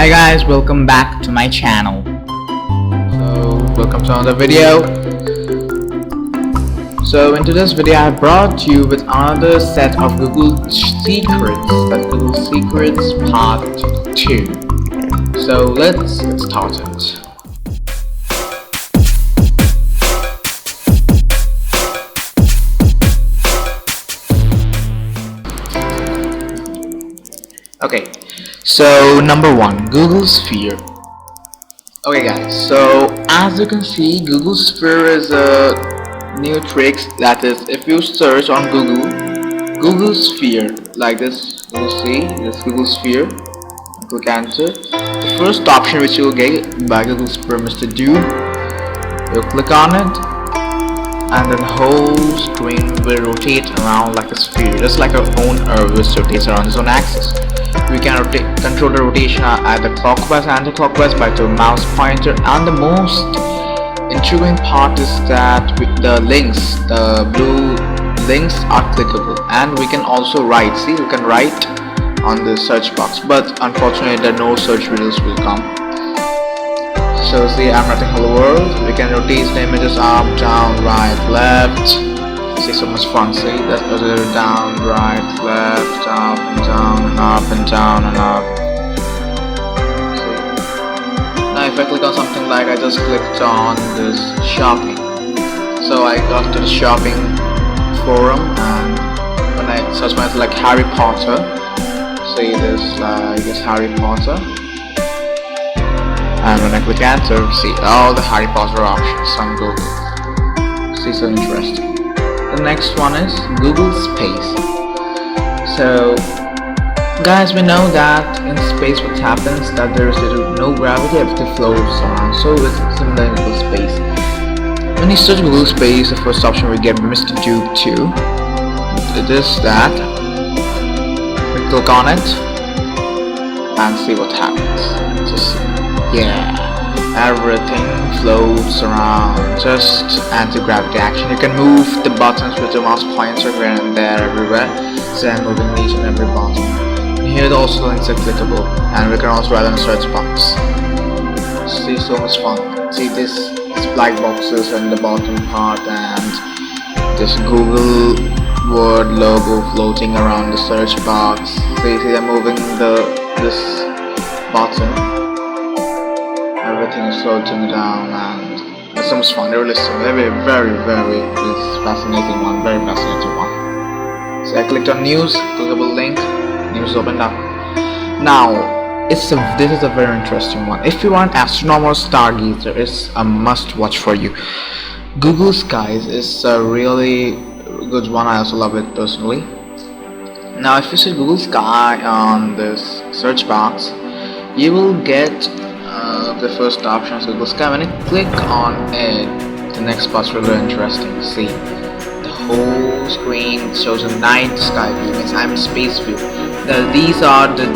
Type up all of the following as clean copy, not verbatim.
Hi guys, welcome back to my channel. Welcome to another video. So in today's video I brought you with another set of Google Secrets, that's Google Secrets Part 2. So let's get started. Okay, so number 1, Google Sphere. Okay guys, so as you can see, Google Sphere is a new trick. That is, if you search on Google Sphere like this, you will see this Google Sphere. Click enter. The first option which you will get by Google Sphere Mr. Do, you click on it, and then the whole screen will rotate around like a sphere, just like our own Earth which rotates around its own axis. We can control the rotation either clockwise and anti-clockwise by the mouse pointer, and the most intriguing part is that the links, the blue links are clickable, and we can also write. See, we can write on the search box, but unfortunately there no search results will come. So see, I'm writing hello world. We can rotate the images up, down, right, left. See, so much fun. See, that's down, right, left, up and down, and up and down and up. See. Now if I click on something like I just clicked on this shopping, so I got to the shopping forum, and when I search my like Harry Potter, see this like this Harry Potter, and when I click enter, see all the Harry Potter options on Google. See, so interesting. The next one is Google Space. So guys, we know that in space what happens, that there is no gravity, everything floats around. So it's similar in Google Space. When you search Google Space, the first option we get Mr. Duke 2. It is that we click on it and see what happens. Just everything floats around, just anti-gravity action. You can move the buttons with your mouse pointer here and there, everywhere. So I'm moving each and every button. And here the also links are clickable, and we can also write on the search box. See, so much fun. See this black boxes in the bottom part, and this Google word logo floating around the search box. See, I'm moving this button. Everything is floating down, and it's so much fun. They're listening. Very fascinating one. Very fascinating one. So I clicked on news, clickable link, news opened up. Now this is a very interesting one. If you are an astronomer or stargazer, it's a must watch for you. Google Skies is a really good one. I also love it personally. Now if you see Google Sky on this search box, you will get the first option is Google Sky. When you click on it, the next part's really interesting. See, the whole screen shows a night sky view, means I'm in space view. These are the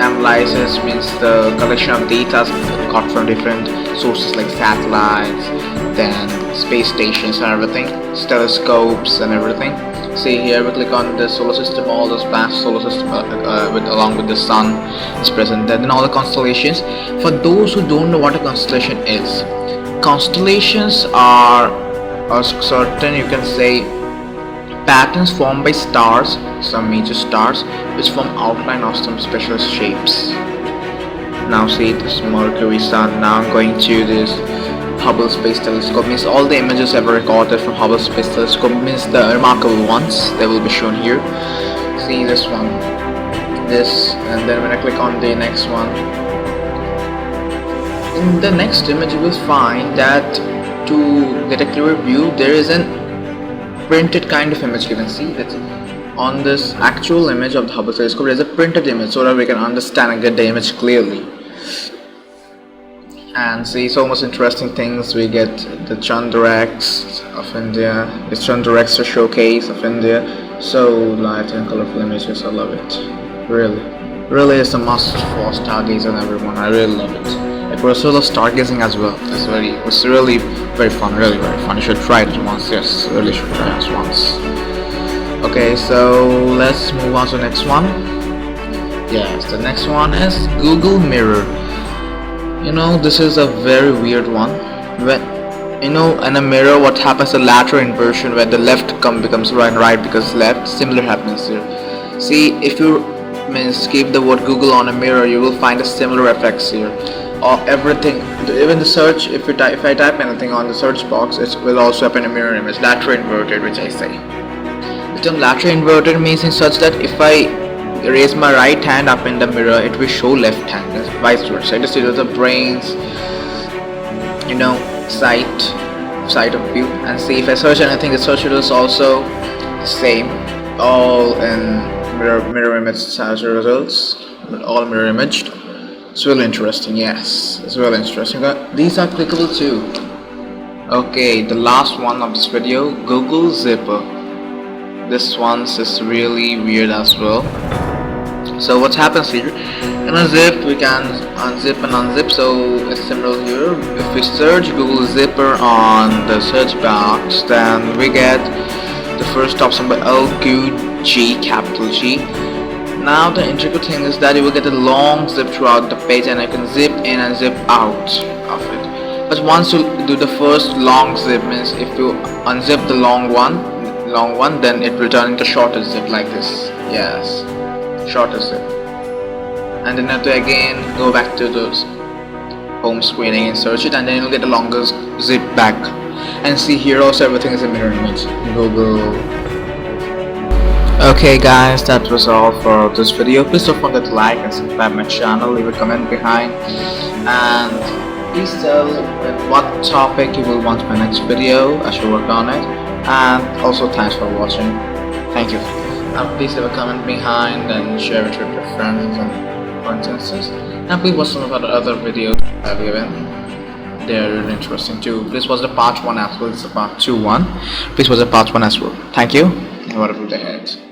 analysis, means the collection of data got from different sources like satellites, then space stations and everything, telescopes and everything. See, here we click on the solar system, all this vast solar system along with the sun is present there, then all the constellations. For those who don't know what a constellation is, constellations are certain, you can say, patterns formed by stars, some major stars, which form outline of some special shapes. Now see, this Mercury, Sun. Now I'm going to this Hubble Space Telescope, means all the images ever recorded from Hubble Space Telescope, means the remarkable ones, they will be shown here. See this one, this, and then when I click on the next one, in the next image you will find that to get a clearer view, there is an printed kind of image given. See that on this actual image of the Hubble Telescope there is a printed image, so that we can understand and get the image clearly. And see, so much interesting things. We get the Chandrax of India, the Chandrax showcase of India. So light and colorful images, I love it. Really is a must for stargazers and everyone. I really love it. I personally love stargazing as well. It's really very fun, really very fun. You should try it once. Yes, really should try it once. Okay, so let's move on to the next one. Yes, the next one is Google Mirror. This is a very weird one. When in a mirror, what happens? The lateral inversion, where the left becomes right and right becomes left. Similar happens here. See, if you keep the word Google on a mirror, you will find a similar effects here. Or everything, even the search. If I type anything on the search box, it will also appear in a mirror image, lateral inverted, which I say. The term lateral inverted means in such that if I raise my right hand up in the mirror, it will show left hand, vice versa. Just the brain's sight of view. And see, if I search anything, the search results also the same, all in mirror image search results, but all mirror imaged. It's really interesting. Yes, it's really interesting. These are clickable too. Okay, the last one of this video, Google Zipper. This one is really weird as well. So what happens here, in a zip we can unzip and unzip, so it's similar here. If we search Google Zipper on the search box, then we get the first option by LQG, capital G. Now the intricate thing is that you will get a long zip throughout the page, and you can zip in and zip out of it. But once you do the first long zip, means if you unzip the long one, then it will turn into shorter zip like this. Yes, shorter zip. And then you have to again go back to the home screen and search it, and then you'll get a longer zip back. And see, here also everything is a mirror image. Google. Okay guys, that was all for this video. Please don't forget to like and subscribe my channel, leave a comment behind, and please tell what topic you will want my next video. I should work on it. And also thanks for watching. Thank you. And please leave a comment behind and share it with your friends and acquaintances. And please watch some of the other videos I've given. They are really interesting too. Please watch the part 1 as well. It's the part 2 one. Please watch the part 1 as well. Thank you, and whatever they had.